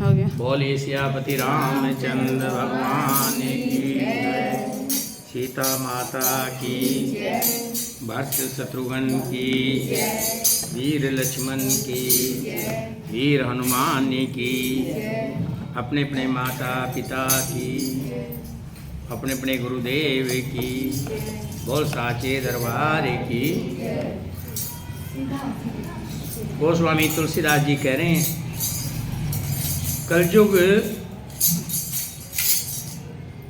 हो गया। बोलिए सियापति रामचंद्र भगवान की जय, सीता माता की, भरत शत्रुघ्न की, वीर लक्ष्मण की, वीर हनुमान की, अपने अपने माता पिता की, अपने अपने गुरुदेव की, बोल साचे दरबार की। गोस्वामी तुलसीदास जी कह रहे हैं कलयुग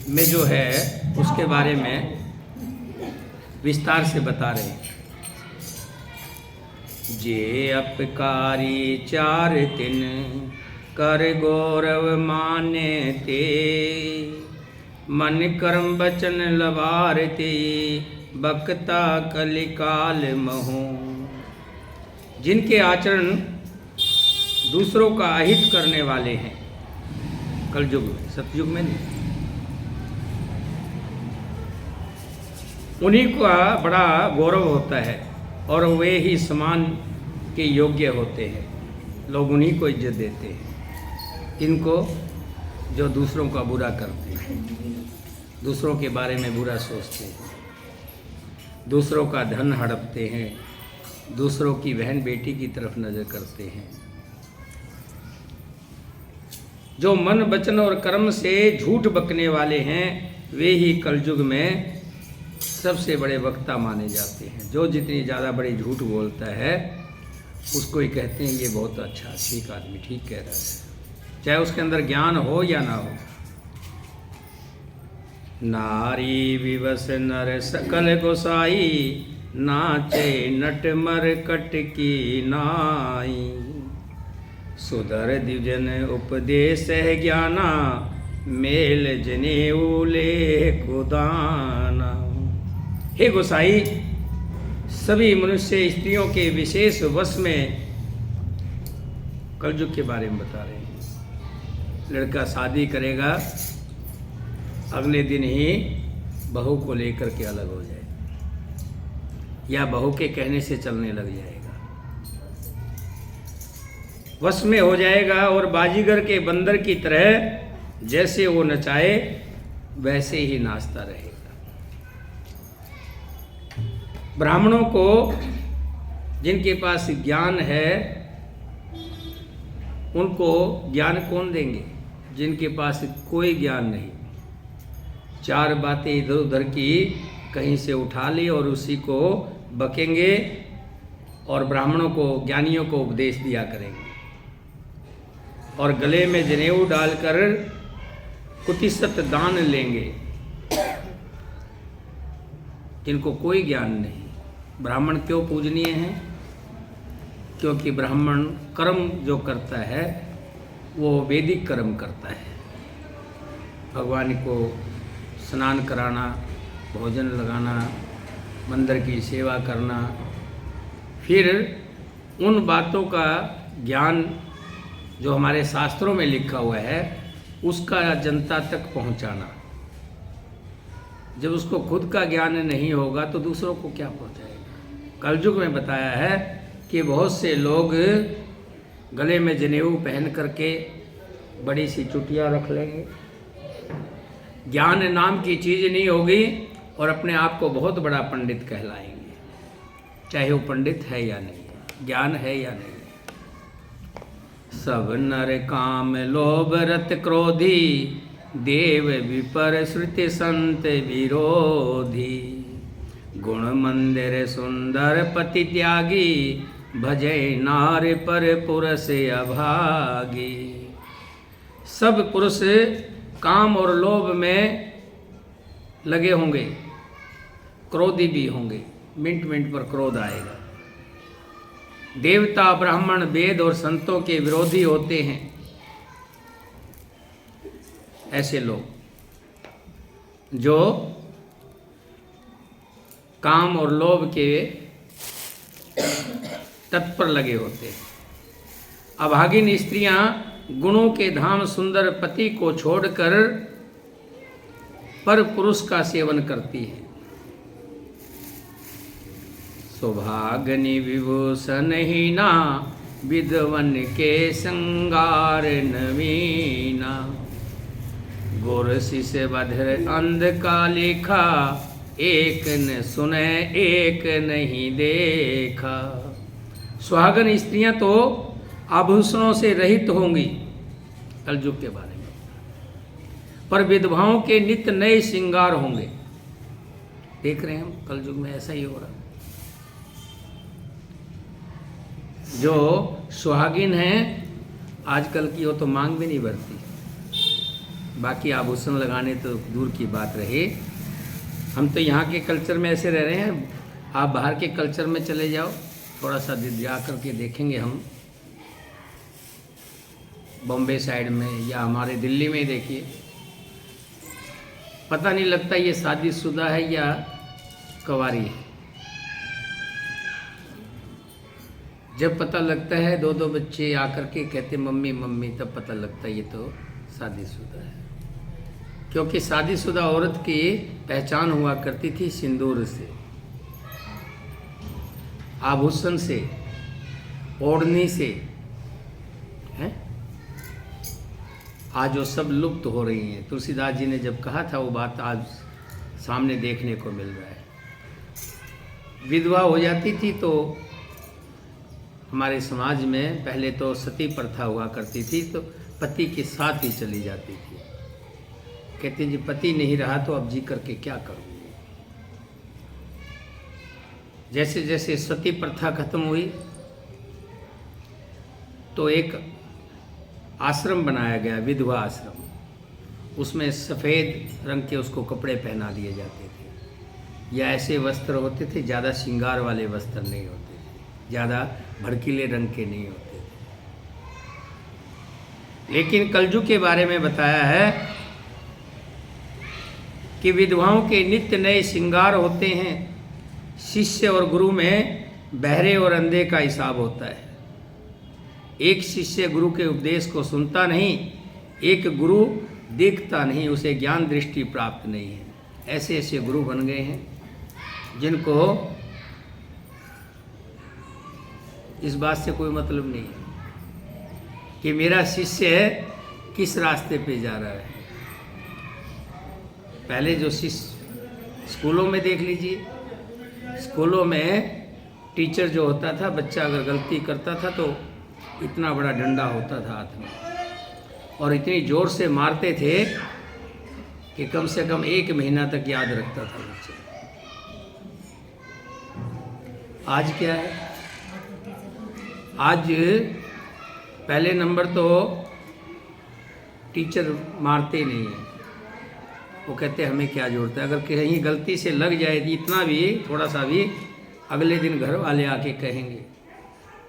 में जो है उसके बारे में विस्तार से बता रहे हैं। जे अपकारी चार तिन कर गौरव माने ते, मन कर्म बचन लवार ते, बकता कलिकाल महो। जिनके आचरण दूसरों का अहित करने वाले हैं कलयुग में, सतयुग में नहीं, उन्हीं का बड़ा गौरव होता है और वे ही समान के योग्य होते हैं। लोग उन्हीं को इज्जत देते हैं, इनको जो दूसरों का बुरा करते हैं, दूसरों के बारे में बुरा सोचते हैं, दूसरों का धन हड़पते हैं, दूसरों की बहन बेटी की तरफ नज़र करते हैं। जो मन वचन और कर्म से झूठ बकने वाले हैं वे ही कलयुग में सबसे बड़े वक्ता माने जाते हैं। जो जितनी ज़्यादा बड़ी झूठ बोलता है उसको ही कहते हैं ये बहुत अच्छा ठीक आदमी ठीक कह रहा है, चाहे उसके अंदर ज्ञान हो या ना हो। नारी विवश नर सकल गोसाई, नाचे नट मर कट की नाई। सुधर द्विजन उपदेश है ज्ञाना, मेल जनेऊ ले कुदाना। हे गोसाई, सभी मनुष्य स्त्रियों के विशेष वश में कलयुग के बारे में बता रहे हैं। लड़का शादी करेगा, अगले दिन ही बहू को लेकर के अलग हो जाए या बहू के कहने से चलने लग जाएगा, वश में हो जाएगा और बाजीगर के बंदर की तरह जैसे वो नचाए वैसे ही नाचता रहेगा। ब्राह्मणों को जिनके पास ज्ञान है उनको ज्ञान कौन देंगे? जिनके पास कोई ज्ञान नहीं, चार बातें इधर उधर की कहीं से उठा ली और उसी को बकेंगे और ब्राह्मणों को, ज्ञानियों को उपदेश दिया करेंगे और गले में जनेऊ डालकर कुतिसत दान लेंगे। जिनको कोई ज्ञान नहीं। ब्राह्मण क्यों पूजनीय हैं? क्योंकि ब्राह्मण कर्म जो करता है वो वैदिक कर्म करता है। भगवान को स्नान कराना, भोजन लगाना, मंदिर की सेवा करना, फिर उन बातों का ज्ञान जो हमारे शास्त्रों में लिखा हुआ है उसका जनता तक पहुंचाना। जब उसको खुद का ज्ञान नहीं होगा तो दूसरों को क्या पहुंचाएगा? कलयुग में बताया है कि बहुत से लोग गले में जनेऊ पहन करके बड़ी सी चुटिया रख लेंगे, ज्ञान नाम की चीज़ नहीं होगी और अपने आप को बहुत बड़ा पंडित कहलाएंगे, चाहे वो पंडित है या नहीं, ज्ञान है या नहीं। सब नर काम लोभ रत क्रोधी, देव विपर श्रुति संत विरोधी। गुण मंदिर सुंदर पति त्यागी, भजै नार पर पुरुष अभागी। सब पुरुष काम और लोभ में लगे होंगे, क्रोधी भी होंगे, मिनट मिनट पर क्रोध आएगा। देवता, ब्राह्मण, वेद और संतों के विरोधी होते हैं ऐसे लोग जो काम और लोभ के तत्पर लगे होते हैं। अभागिन स्त्रियां गुणों के धाम सुंदर पति को छोड़कर पर पुरुष का सेवन करती है। सौभाग्नि विभूषण हीना, विद्वन के संगार नवीना, गुर शिष्य बधिर अंध का लेखा, एक न सुने एक नहीं देखा। सुहागन स्त्रियां तो आभूषणों से रहित होंगी कलयुग के बारे में, पर विधवाओं के नित्य नए श्रृंगार होंगे। देख रहे हैं हम कलयुग में ऐसा ही हो रहा। जो सुहागिन हैं आजकल की, वो तो मांग भी नहीं भरती, बाकी आभूषण लगाने तो दूर की बात रहे। हम तो यहाँ के कल्चर में ऐसे रह रहे हैं, आप बाहर के कल्चर में चले जाओ, थोड़ा सा जा कर के देखेंगे हम, बॉम्बे साइड में या हमारे दिल्ली में देखिए, पता नहीं लगता ये शादीशुदा है या कवारी है। जब पता लगता है, दो दो बच्चे आकर के कहते मम्मी मम्मी, तब पता लगता है ये तो शादीशुदा है। क्योंकि शादीशुदा औरत की पहचान हुआ करती थी सिंदूर से, आभूषण से, ओढ़नी से, हैं? आज वो सब लुप्त हो रही हैं। तुलसीदास जी ने जब कहा था वो बात आज सामने देखने को मिल रहा है। विधवा हो जाती थी तो हमारे समाज में पहले तो सती प्रथा हुआ करती थी, तो पति के साथ ही चली जाती थी। कहती जी पति नहीं रहा तो अब जी करके क्या करूँ। जैसे जैसे सती प्रथा खत्म हुई तो एक आश्रम बनाया गया, विधवा आश्रम। उसमें सफ़ेद रंग के उसको कपड़े पहना दिए जाते थे, या ऐसे वस्त्र होते थे, ज़्यादा श्रृंगार वाले वस्त्र नहीं होते थे, ज़्यादा भड़कीले रंग के नहीं होते थे। लेकिन कलयुग के बारे में बताया है कि विधवाओं के नित्य नए श्रृंगार होते हैं। शिष्य और गुरु में बहरे और अंधे का हिसाब होता है। एक शिष्य गुरु के उपदेश को सुनता नहीं, एक गुरु देखता नहीं, उसे ज्ञान दृष्टि प्राप्त नहीं है। ऐसे ऐसे गुरु बन गए हैं जिनको इस बात से कोई मतलब नहीं है कि मेरा शिष्य किस रास्ते पे जा रहा है। पहले जो शिष्य स्कूलों में देख लीजिए, स्कूलों में टीचर जो होता था, बच्चा अगर गलती करता था तो इतना बड़ा डंडा होता था हाथ में, और इतनी ज़ोर से मारते थे कि कम से कम 1 महीना तक याद रखता था बच्चा। आज क्या है? आज पहले नंबर तो टीचर मारते नहीं हैं, वो कहते हमें क्या जरूरत है। अगर कहीं गलती से लग जाए इतना भी, थोड़ा सा भी, अगले दिन घर वाले आके कहेंगे,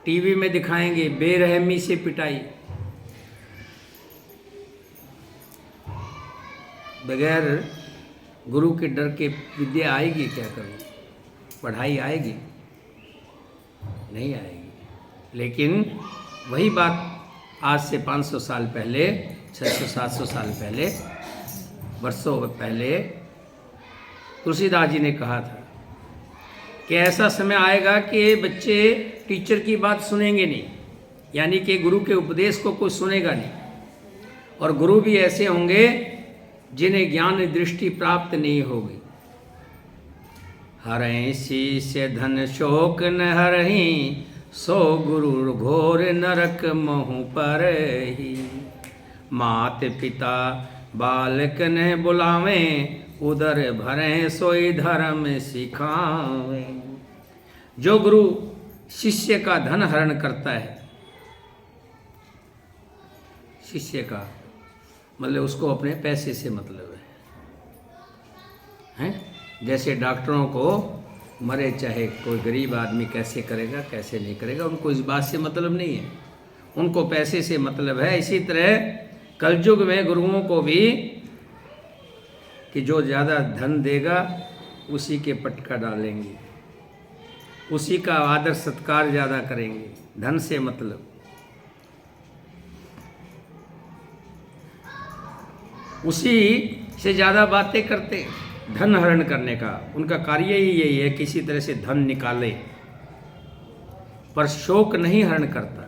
टीवी में दिखाएंगे बेरहमी से पिटाई। बगैर गुरु के डर के विद्या आएगी क्या करूँ? पढ़ाई आएगी? नहीं आएगी। लेकिन वही बात आज से 500 साल पहले, 600-700 साल पहले, वर्षों पहले तुलसीदास जी ने कहा था कि ऐसा समय आएगा कि बच्चे टीचर की बात सुनेंगे नहीं, यानी कि गुरु के उपदेश को कोई सुनेगा नहीं। और गुरु भी ऐसे होंगे जिन्हें ज्ञान दृष्टि प्राप्त नहीं होगी। हरें शिष्य धन शोक न हरहीं, सो गुरु घोर नरक महु पर ही। मात पिता बालक न बुलावें, उदर भरें सोई धर्म सिखावें। जो गुरु शिष्य का धन हरण करता है, शिष्य का मतलब उसको अपने पैसे से मतलब है? जैसे डॉक्टरों को मरे चाहे कोई गरीब आदमी कैसे करेगा कैसे नहीं करेगा, उनको इस बात से मतलब नहीं है, उनको पैसे से मतलब है। इसी तरह कलयुग में गुरुओं को भी कि जो ज़्यादा धन देगा उसी के पटका डालेंगे, उसी का आदर सत्कार ज़्यादा करेंगे, धन से मतलब। उसी से ज़्यादा बातें करते हैं, धन हरण करने का उनका कार्य ही यही है, किसी तरह से धन निकाले, पर शोक नहीं हरण करता।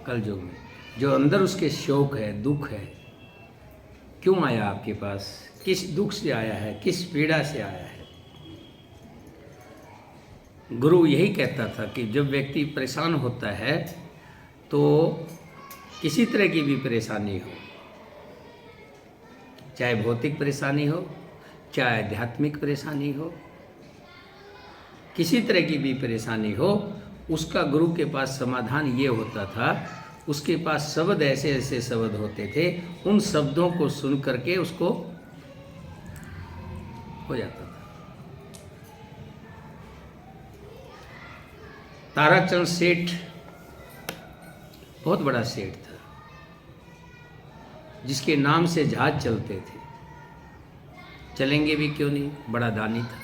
कल युग में, जो अंदर उसके शोक है, दुख है, क्यों आया आपके पास, किस दुख से आया है, किस पीड़ा से आया है। गुरु यही कहता था कि जब व्यक्ति परेशान होता है तो किसी तरह की भी परेशानी हो, चाहे भौतिक परेशानी हो, चाहे आध्यात्मिक परेशानी हो, किसी तरह की भी परेशानी हो, उसका गुरु के पास समाधान ये होता था। उसके पास शब्द ऐसे ऐसे शब्द होते थे, उन शब्दों को सुन करके उसको हो जाता था। ताराचंद सेठ बहुत बड़ा सेठ था, जिसके नाम से जहाज चलते थे, चलेंगे भी क्यों नहीं, बड़ा दानी था।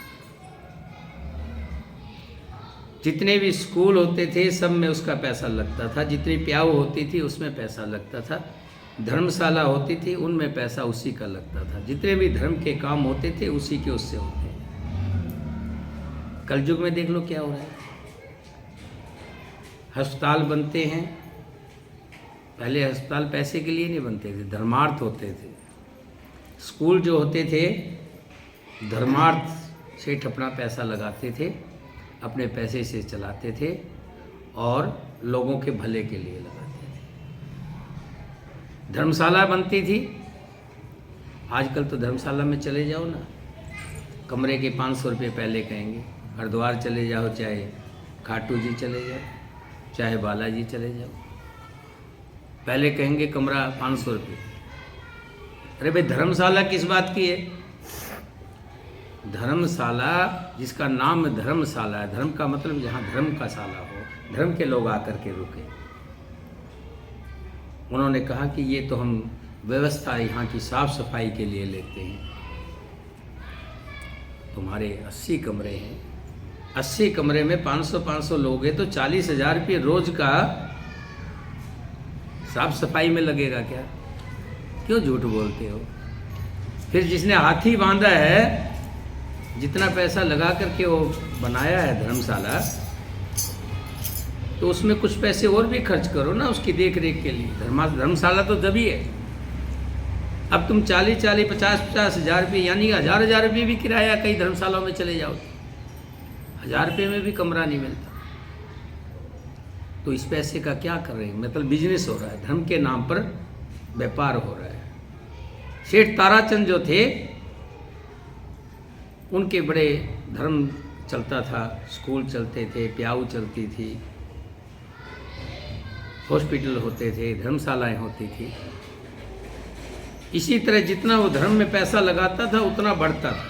जितने भी स्कूल होते थे सब में उसका पैसा लगता था, जितनी प्याऊ होती थी उसमें पैसा लगता था, धर्मशाला होती थी उनमें पैसा उसी का लगता था, जितने भी धर्म के काम होते थे उसी के उससे होते। कलयुग में देख लो क्या हो रहा है। अस्पताल बनते हैं, पहले अस्पताल पैसे के लिए नहीं बनते थे, धर्मार्थ होते थे। स्कूल जो होते थे धर्मार्थ सेठ अपना पैसा लगाते थे, अपने पैसे से चलाते थे और लोगों के भले के लिए लगाते थे। धर्मशाला बनती थी, आजकल तो धर्मशाला में चले जाओ ना, कमरे के 500 रुपये पहले कहेंगे। हरिद्वार चले जाओ, चाहे खाटू जी चले जाओ, चाहे बालाजी चले जाओ, पहले कहेंगे कमरा 500 रुपये। अरे भाई धर्मशाला किस बात की है? धर्मशाला जिसका नाम धर्मशाला है, धर्म का मतलब जहाँ धर्म का शाला हो, धर्म के लोग आकर के रुके। उन्होंने कहा कि ये तो हम व्यवस्था यहाँ की साफ सफाई के लिए लेते हैं। तुम्हारे 80 कमरे हैं, 80 कमरे में 500 लोग हैं तो 40,000 रुपये रोज का साफ सफाई में लगेगा क्या? क्यों झूठ बोलते हो? फिर जिसने हाथी बांधा है, जितना पैसा लगा करके वो बनाया है धर्मशाला, तो उसमें कुछ पैसे और भी खर्च करो ना उसकी देख रेख के लिए। धर्मशाला तो तभी है। अब तुम 40,000, 50,000 रुपये यानी 1,000 रुपये भी किराया कई धर्मशालाओं में चले जाओ, 1,000 रुपये में भी कमरा नहीं मिलता। तो इस पैसे का क्या कर रहे हैं? मतलब बिजनेस हो रहा है, धर्म के नाम पर व्यापार हो रहा है। सेठ ताराचंद जो थे उनके बड़े धर्म चलता था, स्कूल चलते थे, प्याऊ चलती थी, हॉस्पिटल होते थे, धर्मशालाएं होती थी। इसी तरह जितना वो धर्म में पैसा लगाता था उतना बढ़ता था।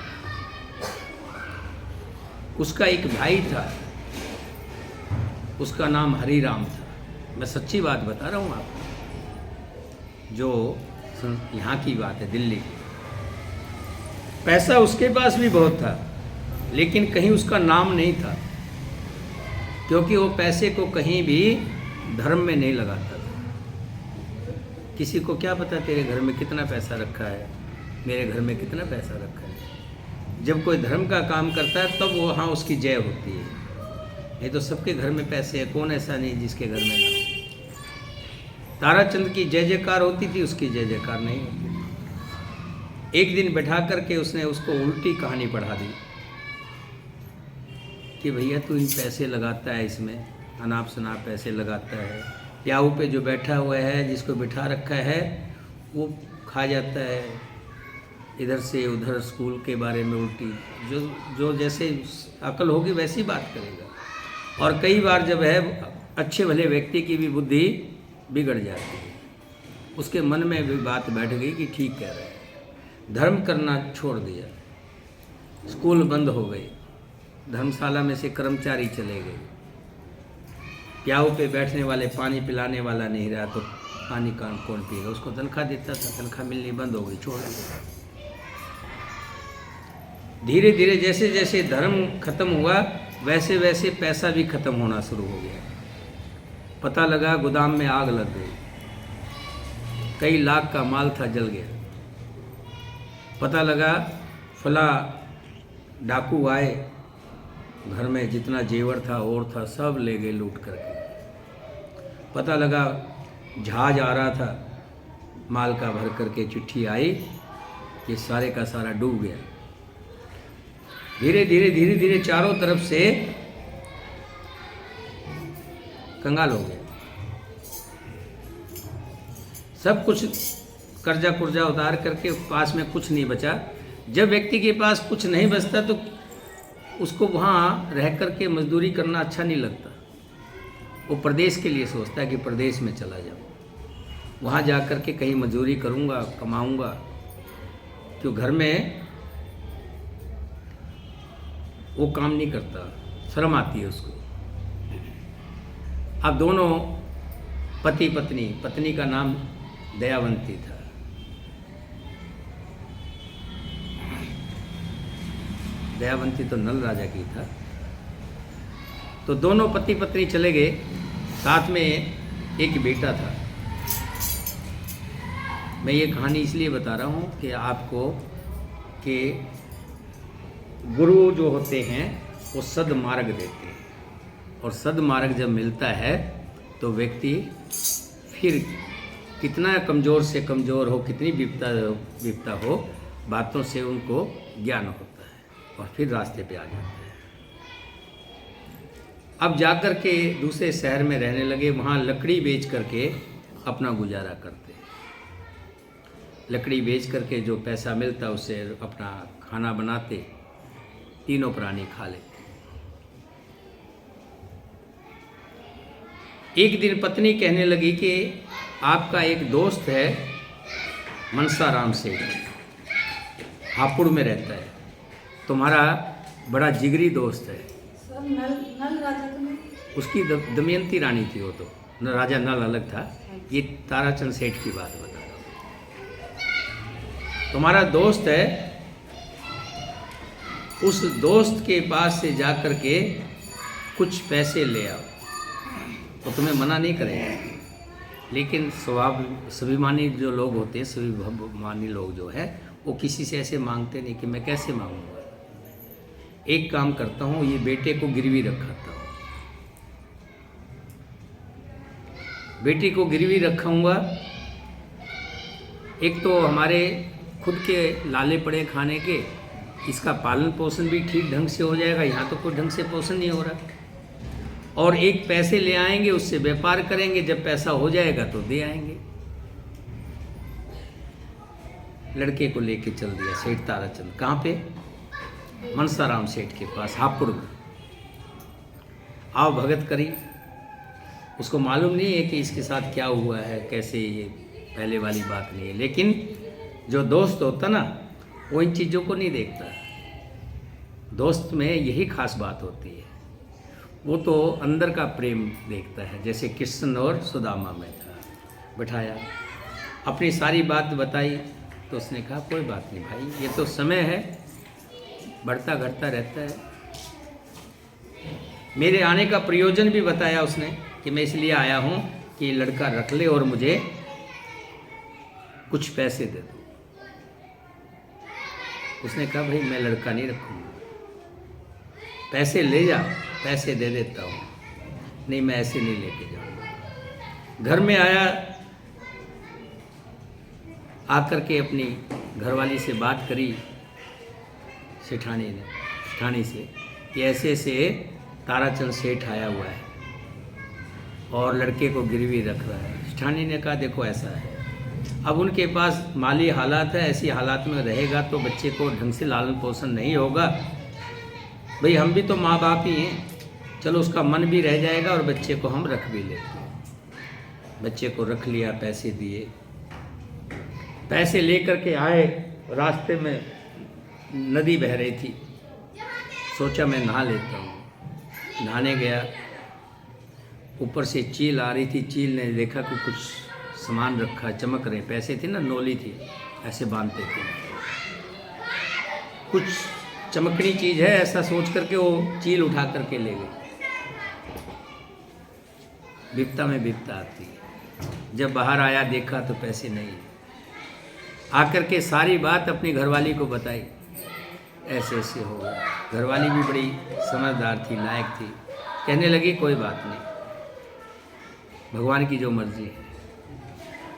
उसका एक भाई था, उसका नाम हरिराम था। मैं सच्ची बात बता रहा हूँ आपको, जो यहाँ की बात है, दिल्ली की। पैसा उसके पास भी बहुत था, लेकिन कहीं उसका नाम नहीं था, क्योंकि वो पैसे को कहीं भी धर्म में नहीं लगाता था। किसी को क्या पता तेरे घर में कितना पैसा रखा है, मेरे घर में कितना पैसा रखा है। जब कोई धर्म का काम करता है तब वहाँ उसकी जय होती है, नहीं तो सबके घर में पैसे है, कौन ऐसा नहीं जिसके घर में ना हो। ताराचंद की जय जयकार होती थी, उसकी जय जयकार नहीं होती। एक दिन बैठा करके उसने उसको उल्टी कहानी पढ़ा दी कि भैया तू इन पैसे लगाता है, इसमें अनाप शनाप पैसे लगाता है, प्याऊ पे जो बैठा हुआ है, जिसको बिठा रखा है, वो खा जाता है इधर से उधर, स्कूल के बारे में उल्टी, जो जैसे अकल होगी वैसी बात करेगा। और कई बार जब है अच्छे भले व्यक्ति की भी बुद्धि बिगड़ जाती है, उसके मन में भी बात बैठ गई कि ठीक कह रहे हैं, धर्म करना छोड़ दिया, स्कूल बंद हो गए, धर्मशाला में से कर्मचारी चले गए, प्याऊ पे बैठने वाले पानी पिलाने वाला नहीं रहा, तो पानी कौन पिएगा? उसको तनख्वाह देता था, तनख्वाह मिलनी बंद हो गई, छोड़ दिया। धीरे धीरे जैसे जैसे धर्म खत्म हुआ वैसे वैसे पैसा भी खत्म होना शुरू हो गया। पता लगा गोदाम में आग लग गई, कई लाख का माल था जल गया। पता लगा फला डाकू आए, घर में जितना जेवर था और था सब ले गए लूट करके। पता लगा जहाज आ रहा था माल का भर करके, चिट्ठी आई कि सारे का सारा डूब गया। धीरे धीरे चारों तरफ से कंगाल हो गए। सब कुछ कर्जा कुर्जा उतार करके पास में कुछ नहीं बचा। जब व्यक्ति के पास कुछ नहीं बचता तो उसको वहाँ रह करके मजदूरी करना अच्छा नहीं लगता। वो प्रदेश के लिए सोचता है कि प्रदेश में चला जाऊँ, वहाँ जा कर के कहीं मजदूरी करूँगा, कमाऊँगा। क्यों घर में वो काम नहीं करता, शर्म आती है उसको। अब दोनों पति पत्नी, पत्नी का नाम दयावंती था, दयावंती तो नल राजा की था। तो दोनों पति पत्नी चले गए, साथ में एक बेटा था। मैं ये कहानी इसलिए बता रहा हूँ कि आपको कि गुरु जो होते हैं वो सद्मार्ग देते हैं, और सद्मार्ग जब मिलता है तो व्यक्ति फिर कितना कमज़ोर से कमज़ोर हो, कितनी विपता हो, बातों से उनको ज्ञान होता है और फिर रास्ते पे आ जाता है। अब जाकर के दूसरे शहर में रहने लगे, वहाँ लकड़ी बेच करके अपना गुजारा करते। लकड़ी बेच करके जो पैसा मिलता उससे अपना खाना बनाते, तीनों प्राणी खा लेते। एक दिन पत्नी कहने लगी कि आपका एक दोस्त है मनसाराम सेठ, हापुड़ में रहता है, तुम्हारा बड़ा जिगरी दोस्त है। सब नल राजा तो नहीं? उसकी दमयंती रानी थी वो तो, राजा नल अलग था। ये ताराचंद सेठ की बात बता रहा हूँ। तुम्हारा दोस्त है, उस दोस्त के पास से जा कर के कुछ पैसे ले आओ, तो तुम्हें मना नहीं करेगा। लेकिन स्वाभिमानी जो लोग होते हैं, स्वाभिमानी लोग जो है, वो किसी से ऐसे मांगते नहीं कि मैं कैसे मांगूंगा। एक काम करता हूँ, ये बेटे को गिरवी रखाता हूँ, बेटी को गिरवी रखूँगा। एक तो हमारे खुद के लाले पड़े खाने के, इसका पालन पोषण भी ठीक ढंग से हो जाएगा। यहाँ तो कोई ढंग से पोषण नहीं हो रहा। और एक पैसे ले आएंगे, उससे व्यापार करेंगे, जब पैसा हो जाएगा तो दे आएंगे। लड़के को लेके चल दिया सेठ ताराचंद। कहाँ पे? मनसाराम सेठ के पास, हापुड़ में। आओ भगत करी। उसको मालूम नहीं है कि इसके साथ क्या हुआ है, कैसे, ये पहले वाली बात नहीं है। लेकिन जो दोस्त होता ना, वो इन चीज़ों को नहीं देखता। दोस्त में यही खास बात होती है, वो तो अंदर का प्रेम देखता है। जैसे कृष्ण और सुदामा में था। बैठाया, अपनी सारी बात बताई, तो उसने कहा कोई बात नहीं भाई, ये तो समय है, बढ़ता घटता रहता है। मेरे आने का प्रयोजन भी बताया उसने कि मैं इसलिए आया हूँ कि लड़का रख ले और मुझे कुछ पैसे दे दो। उसने कहा भाई मैं लड़का नहीं रखूँगा, पैसे ले जा, पैसे दे देता हूँ। नहीं, मैं ऐसे नहीं लेके जाऊँगा। घर में आया, आकर के अपनी घरवाली से बात करी सेठानी से कि ऐसे से ताराचंद सेठ आया हुआ है और लड़के को गिरवी रख रहा है। सेठानी ने कहा देखो ऐसा है, अब उनके पास माली हालात है, ऐसी हालात में रहेगा तो बच्चे को ढंग से लालन पोषण नहीं होगा। भाई हम भी तो माँ बाप ही हैं, चलो उसका मन भी रह जाएगा और बच्चे को हम रख भी लेते हैं। बच्चे को रख लिया, पैसे दिए, पैसे लेकर के आए। रास्ते में नदी बह रही थी, सोचा मैं नहा लेता हूँ। नहाने गया, ऊपर से चील आ रही थी। चील ने देखा कि कुछ सामान रखा, चमक रहे, पैसे थे ना, नोली थी, ऐसे बांधते थे, कुछ चमकनी चीज़ है ऐसा सोच करके वो चील उठा करके ले गए। विपता में विपता आती है। जब बाहर आया देखा तो पैसे नहीं। आकर के सारी बात अपनी घरवाली को बताई, ऐसे ऐसे हो गया। घरवाली भी बड़ी समझदार थी, लायक थी। कहने लगी कोई बात नहीं, भगवान की जो मर्जी है।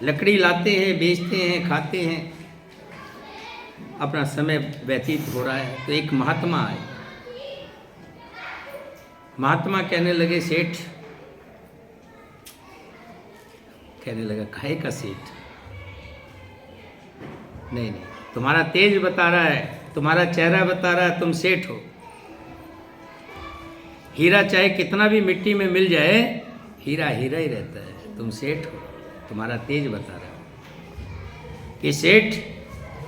लकड़ी लाते हैं, बेचते हैं, खाते हैं, अपना समय व्यतीत हो रहा है। तो एक महात्मा आए। महात्मा कहने लगे, सेठ, कहने लगा, काहे का सेठ? नहीं नहीं, तुम्हारा तेज बता रहा है, तुम्हारा चेहरा बता रहा है तुम सेठ हो। हीरा चाहे कितना भी मिट्टी में मिल जाए, हीरा हीरा ही रहता है। तुम सेठ हो, तुम्हारा तेज बता रहा है कि सेठ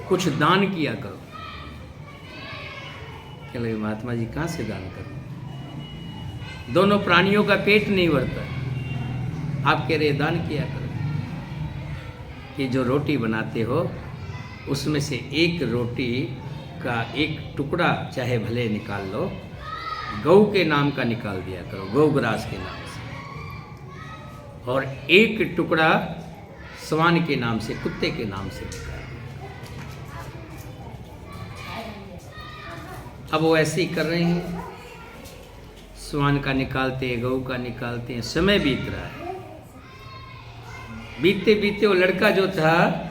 कुछ दान किया करो। क्या लगे, महात्मा जी कहाँ से दान करो? दोनों प्राणियों का पेट नहीं भरता, आप कह रहे दान किया करो। कि जो रोटी बनाते हो उसमें से एक रोटी का एक टुकड़ा चाहे भले निकाल लो, गौ के नाम का निकाल दिया करो, गौग्रास के नाम से, और एक टुकड़ा स्वान के नाम से, कुत्ते के नाम से निकाल दो। अब वो ऐसे ही कर रहे हैं, स्वान का निकालते हैं, गौ का निकालते हैं। समय बीत रहा है। बीतते बीतते वो लड़का जो था,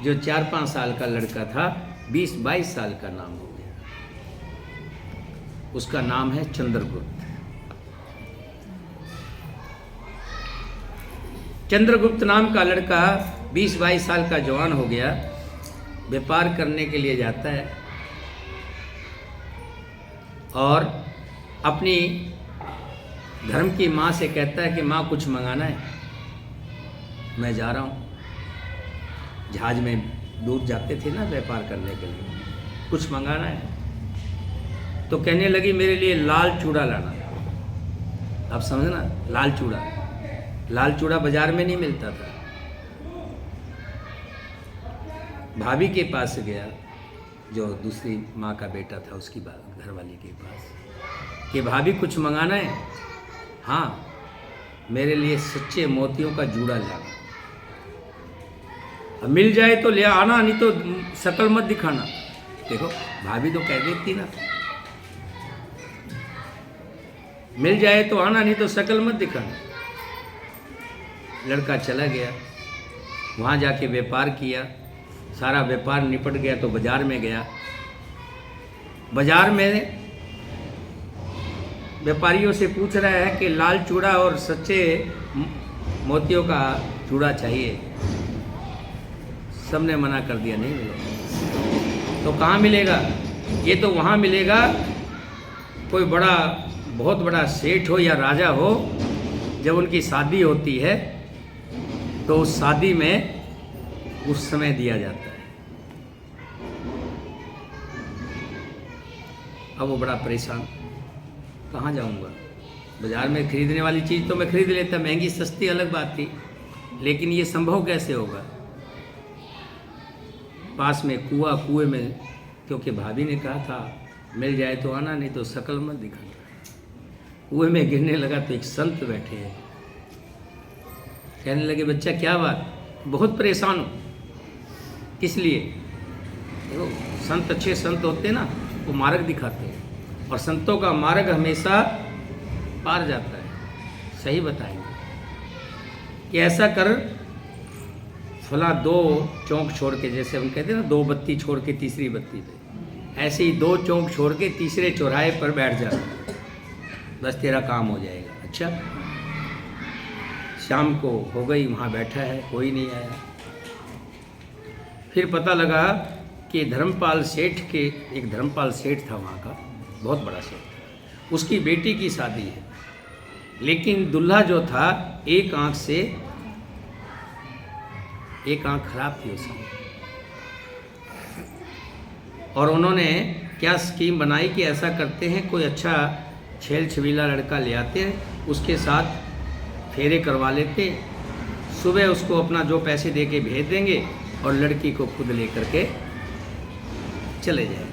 जो 4-5 साल का लड़का था, 20-22 साल का नाम हो गया। उसका नाम है चंद्रगुप्त। चंद्रगुप्त नाम का लड़का 20-22 साल का जवान हो गया। व्यापार करने के लिए जाता है और अपनी धर्म की माँ से कहता है कि माँ कुछ मंगाना है, मैं जा रहा हूँ। जहाज में दूर जाते थे ना व्यापार करने के लिए, कुछ मंगाना है। तो कहने लगी, मेरे लिए लाल चूड़ा लाना। आप समझना, लाल चूड़ा। लाल चूड़ा बाजार में नहीं मिलता था। भाभी के पास गया, जो दूसरी माँ का बेटा था, उसकी घरवाली के पास, कि भाभी कुछ मंगाना है? हाँ, मेरे लिए सच्चे मोतियों का जूड़ा लाना। अब मिल जाए तो ले आना, नहीं तो शक्ल मत दिखाना। देखो, भाभी तो कह देती ना, मिल जाए तो आना, नहीं तो शक्ल मत दिखाना। लड़का चला गया, वहाँ जाके व्यापार किया। सारा व्यापार निपट गया तो बाजार में गया। बाजार में व्यापारियों से पूछ रहा है कि लाल चूड़ा और सच्चे मोतियों का चूड़ा चाहिए। सबने मना कर दिया, नहीं मिलेगा। तो कहाँ मिलेगा? ये तो वहाँ मिलेगा, कोई बड़ा, बहुत बड़ा सेठ हो या राजा हो, जब उनकी शादी होती है तो उस शादी में उस समय दिया जाता है। अब वो बड़ा परेशान, कहाँ जाऊँगा? बाज़ार में खरीदने वाली चीज़ तो मैं खरीद लेता, महंगी सस्ती अलग बात थी, लेकिन ये संभव कैसे होगा? पास में कुआं, कुएं में, क्योंकि भाभी ने कहा था मिल जाए तो आना, नहीं तो शक्ल मत दिखाना। कुएं में गिरने लगा तो एक संत बैठे हैं। कहने लगे, बच्चा क्या बात? बहुत परेशान हूँ। किस लिए? देखो, संत, अच्छे संत होते ना, वो मार्ग दिखाते हैं, और संतों का मार्ग हमेशा पार जाता है। सही बताएंगे कि ऐसा कर, फला 2 चौक छोड़ के, जैसे हम कहते हैं ना, 2 बत्ती छोड़ के तीसरी बत्ती पे, ऐसे ही 2 चौक छोड़ के तीसरे चौराहे पर बैठ जा, बस तेरा काम हो जाएगा। अच्छा, शाम को हो गई, वहाँ बैठा है, कोई नहीं आया। फिर पता लगा कि धर्मपाल सेठ के, एक धर्मपाल सेठ था वहाँ का, बहुत बड़ा सेठ था, उसकी बेटी की शादी है, लेकिन दूल्हा जो था एक आंख खराब थी उसकी। और उन्होंने क्या स्कीम बनाई कि ऐसा करते हैं, कोई अच्छा छेल छबीला लड़का ले आते हैं, उसके साथ फेरे करवा लेते, सुबह उसको अपना जो पैसे दे के भेज देंगे और लड़की को खुद ले करके चले जाएंगे।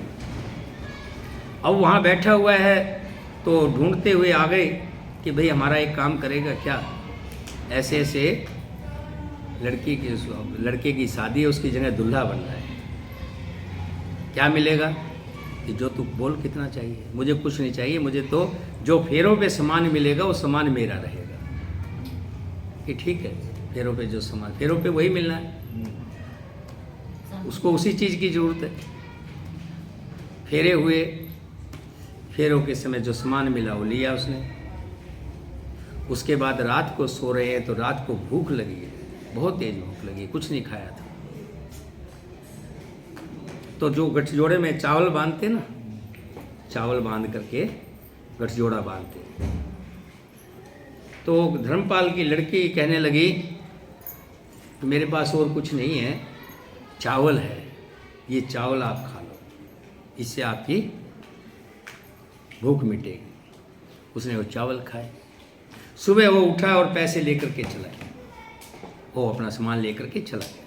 अब वहाँ बैठा हुआ है तो ढूंढते हुए आ गए कि भाई हमारा एक काम करेगा क्या? ऐसे ऐसे लड़के की शादी है, उसकी जगह दूल्हा बन रहा है, क्या मिलेगा? कि जो तू बोल, कितना चाहिए? मुझे कुछ नहीं चाहिए, मुझे तो जो फेरों पे सामान मिलेगा वो सामान मेरा रहेगा। कि ठीक है, फेरों पे जो सामान, फेरों पे वही मिलना है, उसको उसी चीज़ की ज़रूरत है। फेरे हुए, फेरों के समय जो सामान मिला वो लिया उसने। उसके बाद रात को सो रहे हैं तो रात को भूख लगी है, बहुत तेज भूख लगी, कुछ नहीं खाया था। तो जो गठजोड़े में चावल बांधते ना, चावल बांध करके गठजोड़ा बांधते, तो धर्मपाल की लड़की कहने लगी कि मेरे पास और कुछ नहीं है, चावल है, ये चावल आप खा लो, इससे आपकी भूख मिटेगी। उसने वो चावल खाए। सुबह वो उठा और पैसे लेकर के चला गया, वो अपना सामान लेकर के चला गया।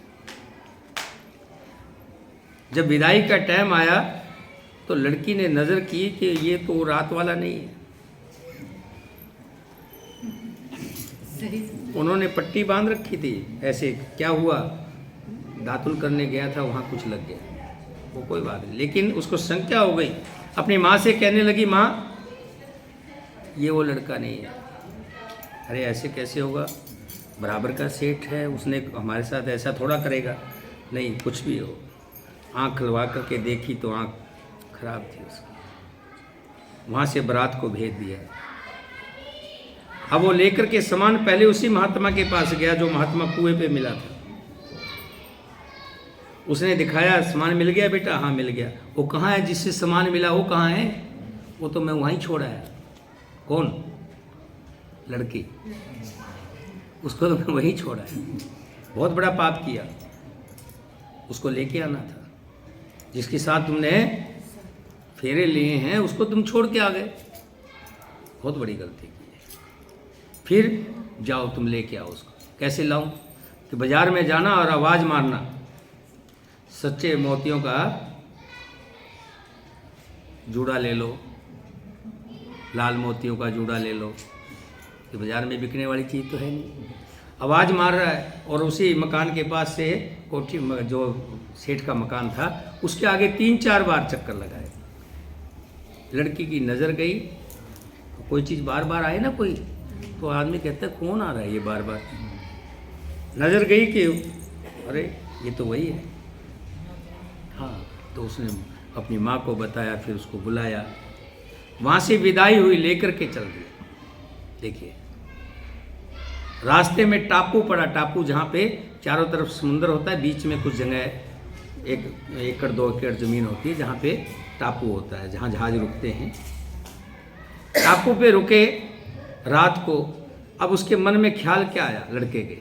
जब विदाई का टाइम आया तो लड़की ने नज़र की कि ये तो रात वाला नहीं है। उन्होंने पट्टी बांध रखी थी, ऐसे क्या हुआ, दातुन करने गया था, वहाँ कुछ लग गया, वो कोई बात नहीं। लेकिन उसको शंका हो गई, अपनी माँ से कहने लगी, माँ ये वो लड़का नहीं है। अरे ऐसे कैसे होगा, बराबर का सेठ है, उसने हमारे साथ ऐसा थोड़ा करेगा। नहीं, कुछ भी हो। आँख खुलवा करके देखी तो आँख खराब थी उसकी। वहाँ से बारात को भेज दिया। अब वो लेकर के सामान पहले उसी महात्मा के पास गया जो महात्मा कुएं पे मिला था। उसने दिखाया, सामान मिल गया बेटा? हाँ मिल गया। वो कहाँ है जिससे सामान मिला, वो कहाँ है? वो तो मैं वहीं छोड़ा है। कौन? लड़की। उसको तो मैं वहीं छोड़ा है। बहुत बड़ा पाप किया, उसको लेके आना था। जिसके साथ तुमने फेरे लिए हैं उसको तुम छोड़ के आ गए, बहुत बड़ी गलती की है। फिर जाओ तुम लेके आओ उसको। कैसे लाऊं? कि बाजार में जाना और आवाज़ मारना, सच्चे मोतियों का जूड़ा ले लो, लाल मोतियों का जूड़ा ले लो। कि बाजार में बिकने वाली चीज़ तो है नहीं। आवाज़ मार रहा है और उसी मकान के पास से कोठी, जो सेठ का मकान था, उसके आगे 3-4 बार चक्कर लगाए। लड़की की नज़र गई, कोई चीज़ बार बार आए ना कोई, तो आदमी कहता है कौन आ रहा है ये बार बार। नज़र गई कि अरे ये तो वही है। हाँ, तो उसने अपनी माँ को बताया, फिर उसको बुलाया, वहाँ से विदाई हुई, लेकर के चल दिया। देखिए, रास्ते में टापू पड़ा, टापू जहाँ पे चारों तरफ समुंदर होता है, बीच में कुछ जगह 1 एकड़ 2 एकड़ ज़मीन होती है जहाँ पे टापू होता है, जहाँ जहाज रुकते हैं। टापू पे रुके रात को। अब उसके मन में ख्याल क्या आया लड़के के,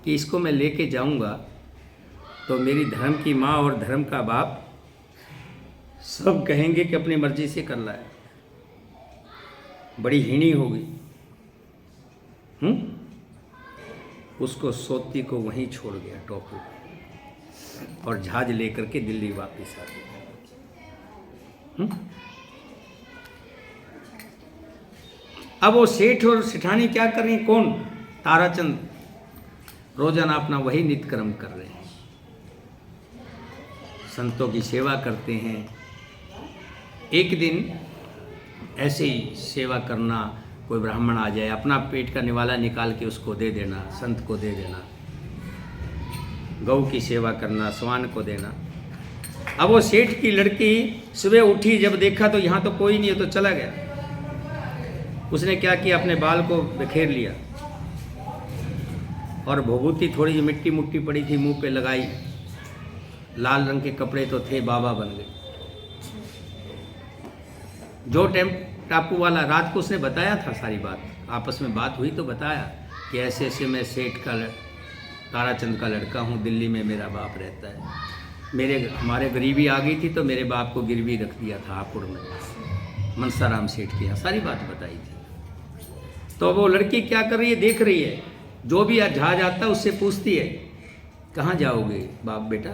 कि इसको मैं लेके जाऊंगा तो मेरी धर्म की माँ और धर्म का बाप सब कहेंगे कि अपनी मर्जी से कर लाया, बड़ी हीनी होगी। उसको सोती को वहीं छोड़ गया टापू, और जहाज लेकर के दिल्ली वापस आ गया। अब वो सेठ और सेठानी क्या कर रही? कौन? ताराचंद रोजाना अपना वही नित्य कर्म कर रहे हैं, संतों की सेवा करते हैं। एक दिन ऐसे ही सेवा करना, कोई ब्राह्मण आ जाए, अपना पेट का निवाला निकाल के उसको दे देना, संत को दे देना, गौ की सेवा करना, स्वान को देना। अब वो सेठ की लड़की सुबह उठी, जब देखा तो यहाँ तो कोई नहीं है, तो चला गया। उसने क्या किया, अपने बाल को बिखेर लिया और भभूति थोड़ी सी मिट्टी मुट्टी पड़ी थी मुंह पे लगाई, लाल रंग के कपड़े तो थे, बाबा बन गए। जो टापू वाला, रात को उसने बताया था सारी बात, आपस में बात हुई तो बताया कि ऐसे ऐसे मैं सेठ का ताराचंद का लड़का हूँ, दिल्ली में मेरा बाप रहता है, हमारे गरीबी आ गई थी तो मेरे बाप को गिरवी रख दिया था हापुड़ में, मनसाराम सेठ के यहाँ, सारी बात बताई थी। तो वो लड़की क्या कर रही है, देख रही है। जो भी जहाज आता है उससे पूछती है कहाँ जाओगे बाप बेटा?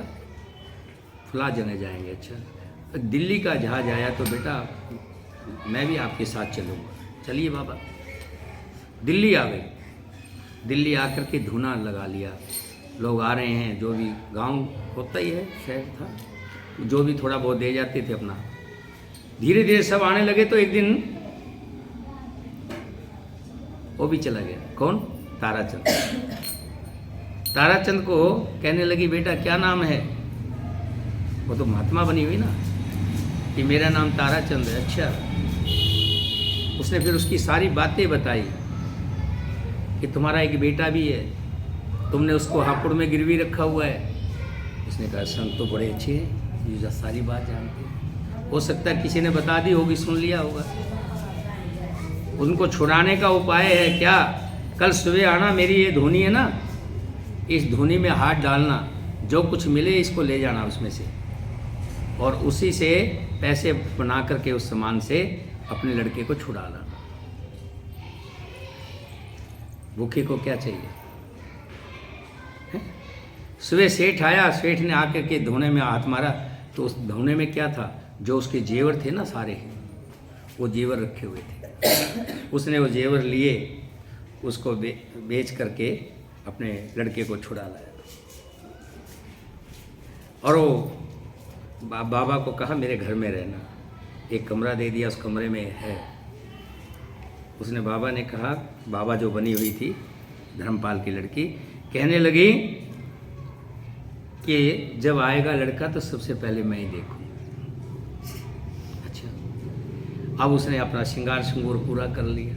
फला जगह जाएंगे। अच्छा, दिल्ली का जहाज आया तो बेटा मैं भी आपके साथ चलूँगा। चलिए बाबा। दिल्ली आ गई। दिल्ली आकर के धुना लगा लिया, लोग आ रहे हैं, जो भी गांव होता ही है, शहर था, जो भी थोड़ा बहुत दे जाते थे अपना। धीरे धीरे सब आने लगे तो एक दिन वो भी चला गया। कौन? ताराचंद। ताराचंद को कहने लगी, बेटा क्या नाम है? वो तो महात्मा बनी हुई ना, कि मेरा नाम ताराचंद है। अच्छा। उसने फिर उसकी सारी बातें बताई कि तुम्हारा एक बेटा भी है, तुमने उसको हापुड़ में गिरवी रखा हुआ है। उसने कहा, संत तो बड़े अच्छे हैं, ये सारी बात जानते हैं। हो सकता है किसी ने बता दी होगी, सुन लिया होगा। उनको छुड़ाने का उपाय है क्या? कल सुबह आना, मेरी ये धोनी है ना, इस धोनी में हाथ डालना, जो कुछ मिले इसको ले जाना उसमें से, और उसी से पैसे बना करके उस सामान से अपने लड़के को छुड़ा लाना। भूखे को क्या चाहिए? है? सुबह सेठ आया, सेठ ने आकर के धोने में हाथ मारा, तो उस धोने में क्या था? जो उसके जेवर थे ना सारे, वो जेवर रखे हुए थे। उसने वो जेवर लिए, उसको बेच करके अपने लड़के को छुड़ा लाया। और वो बाबा को कहा, मेरे घर में रहना। एक कमरा दे दिया, उस कमरे में है। उसने, बाबा ने कहा, बाबा जो बनी हुई थी धर्मपाल की लड़की, कहने लगी कि जब आएगा लड़का तो सबसे पहले मैं ही देखूँ। अच्छा। अब उसने अपना श्रृंगार श्रृंगूर पूरा कर लिया,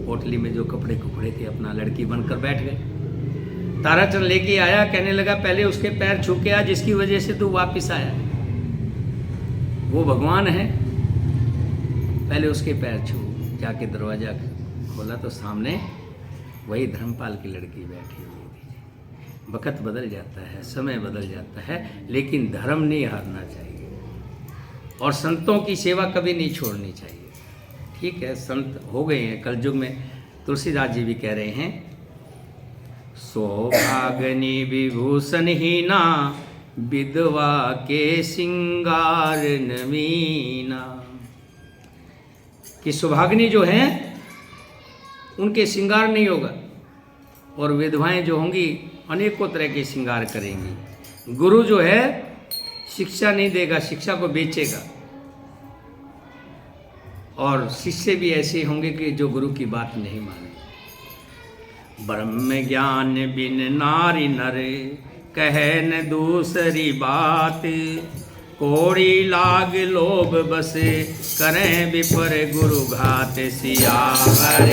पोटली में जो कपड़े थे, अपना लड़की बनकर बैठ गए। ताराचंद लेके आया, कहने लगा, पहले उसके पैर छू के आ, जिसकी वजह से तू वापस आया। वो भगवान है, पहले उसके पैर छू। जाके दरवाजा खोला तो सामने वही धर्मपाल की लड़की बैठी हुई थी। वक़्त बदल जाता है, समय बदल जाता है, लेकिन धर्म नहीं हारना चाहिए, और संतों की सेवा कभी नहीं छोड़नी चाहिए। ठीक है, संत हो गए हैं कलयुग में। तुलसीदास जी भी कह रहे हैं, सौभाग्नि विभूषण हीना, विधवा के सिंगार नवीना। कि सौभाग्नि जो हैं उनके श्रृंगार नहीं होगा, और विधवाएं जो होंगी अनेकों तरह के श्रृंगार करेंगी। गुरु जो है शिक्षा नहीं देगा, शिक्षा को बेचेगा, और शिष्य भी ऐसे होंगे कि जो गुरु की बात नहीं माने। ब्रह्म ज्ञान बिन नारी नर, कहे न दूसरी बात। कोड़ी लाग लोभ बस, करें विपर गुरु घात। सियावर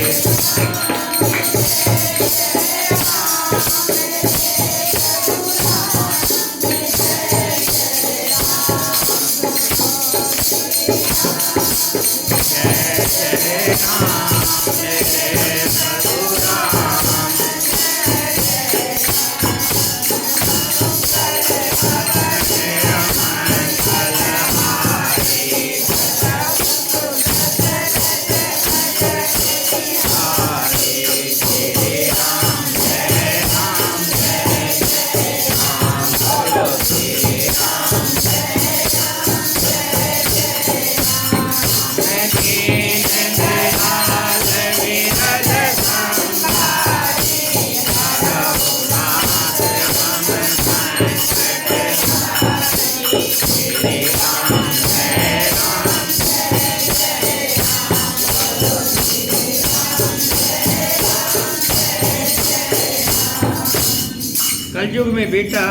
कलयुग में बेटा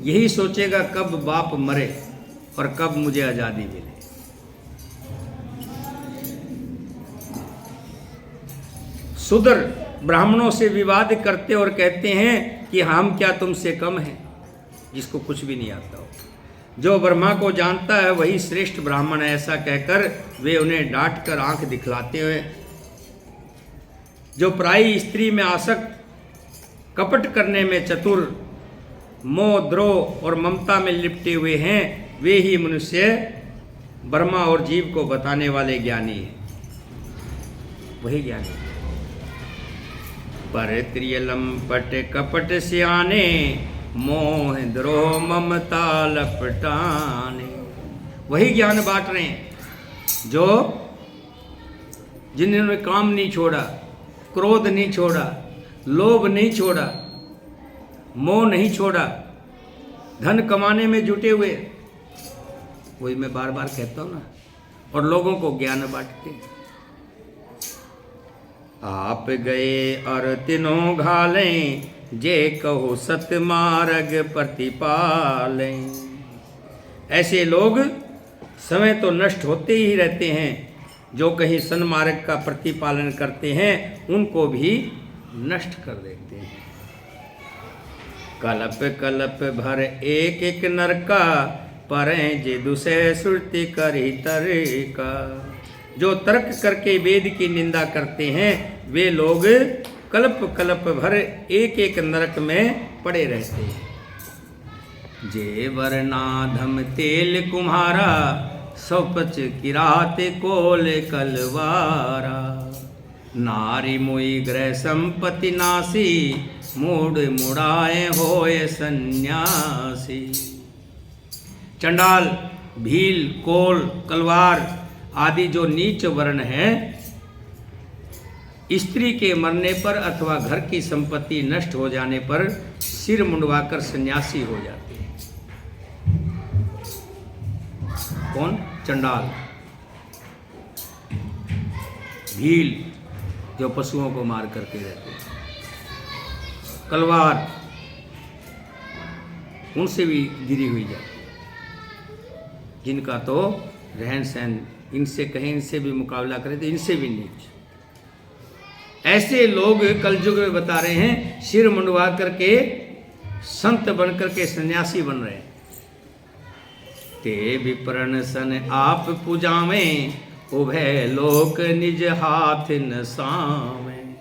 यही सोचेगा कब बाप मरे और कब मुझे आज़ादी मिले। शूद्र ब्राह्मणों से विवाद करते और कहते हैं कि हम क्या तुमसे कम हैं, जिसको कुछ भी नहीं आता हो। जो ब्रह्मा को जानता है वही श्रेष्ठ ब्राह्मण है, ऐसा कहकर वे उन्हें डांट कर आंख दिखलाते हुए, जो पराई स्त्री में आसक्त, कपट करने में चतुर, मोह द्रोह और ममता में लिपटे हुए हैं, वे ही मनुष्य ब्रह्मा और जीव को बताने वाले ज्ञानी हैं। वही ज्ञानी पर त्रियलंपट कपट सियाने, मोह द्रोह ममता लपटाने। वही ज्ञान बांट रहे हैं जो जिन्होंने काम नहीं छोड़ा, क्रोध नहीं छोड़ा, लोभ नहीं छोड़ा, मोह नहीं छोड़ा, धन कमाने में जुटे हुए। वही मैं बार बार कहता हूँ ना, और लोगों को ज्ञान बांटते। आप गए और तिनों घालें, जे कहो सत मार्ग प्रतिपालें। ऐसे लोग समय तो नष्ट होते ही रहते हैं, जो कहीं सन्मार्ग का प्रतिपालन करते हैं उनको भी नष्ट कर देते हैं। कलप कलप भर एक एक नरका, परें जे दुसे श्रुति करी तर्का। जो तर्क करके वेद की निंदा करते हैं वे लोग कल्प कल्प भर एक एक नरक में पड़े रहते हैं। जे वरनाधम तेल कुम्हारा, सौपच किरात कोल कलवारा। नारी मुई ग्रह संपत्ति नासी, मूड मुड़ाए होए सन्यासी। चंडाल, भील, कोल, कलवार आदि जो नीच वर्ण है, स्त्री के मरने पर अथवा घर की संपत्ति नष्ट हो जाने पर सिर मुंडवाकर सन्यासी हो जाते हैं। कौन? चंडाल। भील जो पशुओं को मार करके रहते हैं। कलवार उनसे भी गिरी हुई जाती है, जिनका तो रहन सहन इनसे कहीं इनसे भी मुकाबला करें तो इनसे भी नीच। ऐसे लोग कलयुग में बता रहे हैं सिर मुंडवा करके संत बन करके सन्यासी बन रहे हैं। ते विप्रण सन आप पुजावें, उभय लोक निज हाथ न सावें।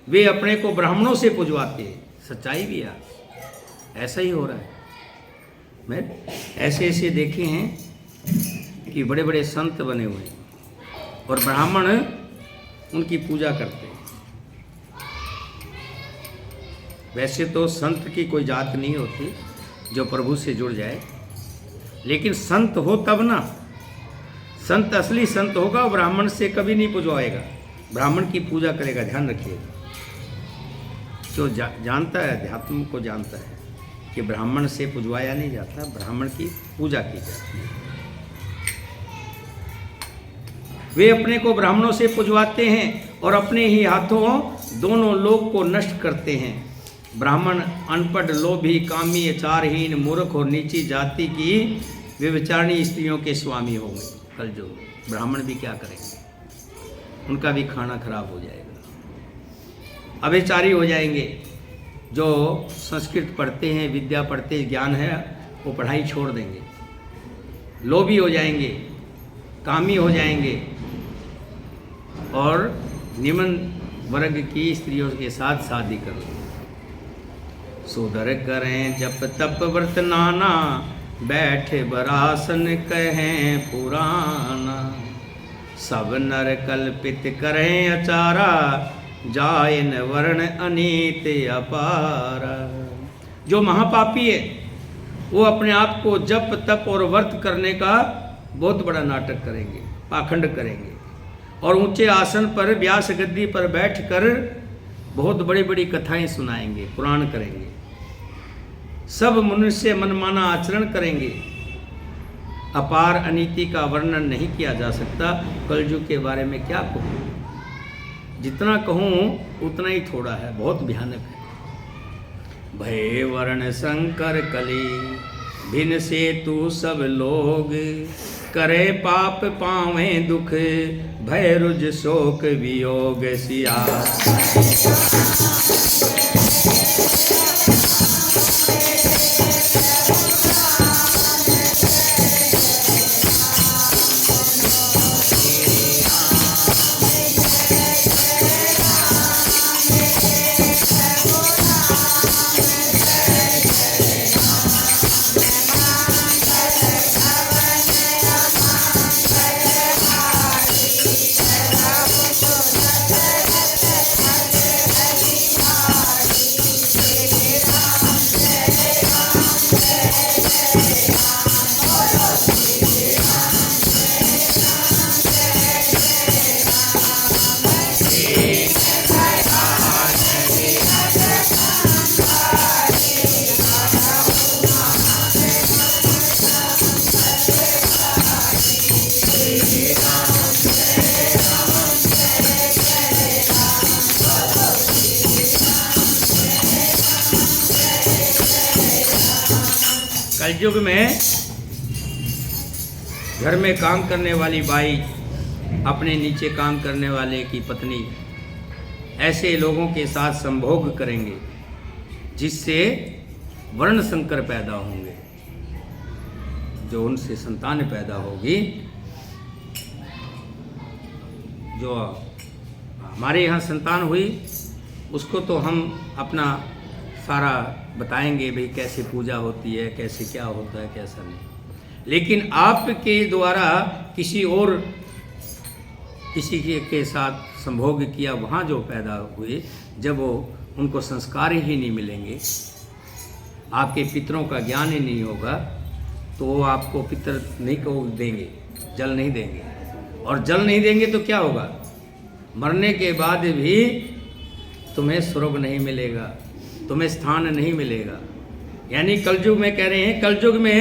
वे अपने को ब्राह्मणों से पुजवाते हैं। सच्चाई भी है, ऐसा ही हो रहा है। मैं ऐसे ऐसे देखे हैं कि बड़े बड़े संत बने हुए हैं और ब्राह्मण उनकी पूजा करते हैं। वैसे तो संत की कोई जात नहीं होती जो प्रभु से जुड़ जाए, लेकिन संत हो तब ना। संत असली संत होगा, वो ब्राह्मण से कभी नहीं पुजवाएगा, ब्राह्मण की पूजा करेगा। ध्यान रखिएगा, जो जानता है अध्यात्म को जानता है कि ब्राह्मण से पुजवाया नहीं जाता, ब्राह्मण की पूजा की जाती है। वे अपने को ब्राह्मणों से पुजवाते हैं और अपने ही हाथों दोनों लोक को नष्ट करते हैं। ब्राह्मण अनपढ़, लोभी, कामी, आचारहीन, मूर्ख और नीची जाति की व्यभिचारिणी स्त्रियों के स्वामी होंगे। कल जो ब्राह्मण भी क्या करेंगे, उनका भी खाना खराब हो जाएगा। अभिचारी हो जाएंगे। जो संस्कृत पढ़ते हैं, विद्या पढ़ते, ज्ञान है, वो पढ़ाई छोड़ देंगे। लोभी हो जाएंगे, कामी हो जाएंगे और निम्न वर्ग की स्त्रियों के साथ शादी कर लेंगे। सुधर करें जप तप व्रत नाना, बैठे बरासन कहें पुराना। सब नर कल्पित करें अचारा, जाए न वर्ण अनीत अपारा। जो महापापी है वो अपने आप को जप तप और व्रत करने का बहुत बड़ा नाटक करेंगे, पाखंड करेंगे और ऊंचे आसन पर व्यास गद्दी पर बैठकर बहुत बड़ी बड़ी कथाएं सुनाएंगे, पुराण करेंगे। सब मनुष्य मनमाना आचरण करेंगे। अपार अनीति का वर्णन नहीं किया जा सकता। कलयुग के बारे में क्या कहूँ, जितना कहूँ उतना ही थोड़ा है, बहुत भयानक है। भय वर्ण शंकर कली, भिन से तू सब लोग। करे पाप पावे दुख, भय रुज शोक वियोग सिया। कलयुग में घर में काम करने वाली बाई अपने नीचे काम करने वाले की पत्नी ऐसे लोगों के साथ संभोग करेंगे जिससे वर्ण संकर पैदा होंगे। जो उनसे संतान पैदा होगी, जो हमारे यहाँ संतान हुई उसको तो हम अपना सारा बताएंगे भाई कैसे पूजा होती है, कैसे क्या होता है, कैसा नहीं। लेकिन आपके द्वारा किसी और किसी के साथ संभोग किया, वहाँ जो पैदा हुए, जब वो उनको संस्कार ही नहीं मिलेंगे, आपके पितरों का ज्ञान ही नहीं होगा, तो वो आपको पितर नहीं को देंगे, जल नहीं देंगे। और जल नहीं देंगे तो क्या होगा? मरने के बाद भी तुम्हें स्वर्ग नहीं मिलेगा, तुम्हें स्थान नहीं मिलेगा। यानी कलयुग में कह रहे हैं, कलयुग में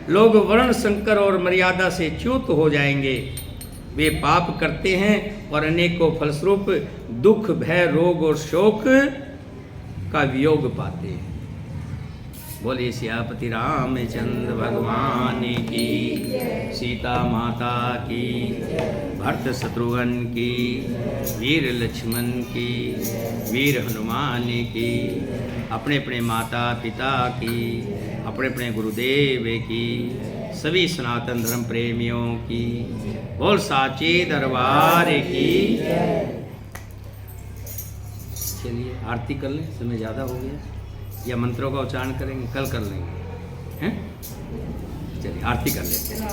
लोग वर्ण संकर और मर्यादा से च्युत हो जाएंगे। वे पाप करते हैं और अनेकों फलस्वरूप दुख, भय, रोग और शोक का वियोग पाते हैं। बोलिए सियापति रामचंद्र भगवान की, सीता माता की, भरत शत्रुघ्न की, वीर लक्ष्मण की, वीर हनुमान की, अपने अपने माता पिता की, अपने अपने गुरुदेव की, सभी सनातन धर्म प्रेमियों की, बोल साचे दरबार की। चलिए आरती कर लें, समय ज़्यादा हो गया, या मंत्रों का उच्चारण करेंगे, कल कर लेंगे, हैं? चलिए आरती कर लेते हैं।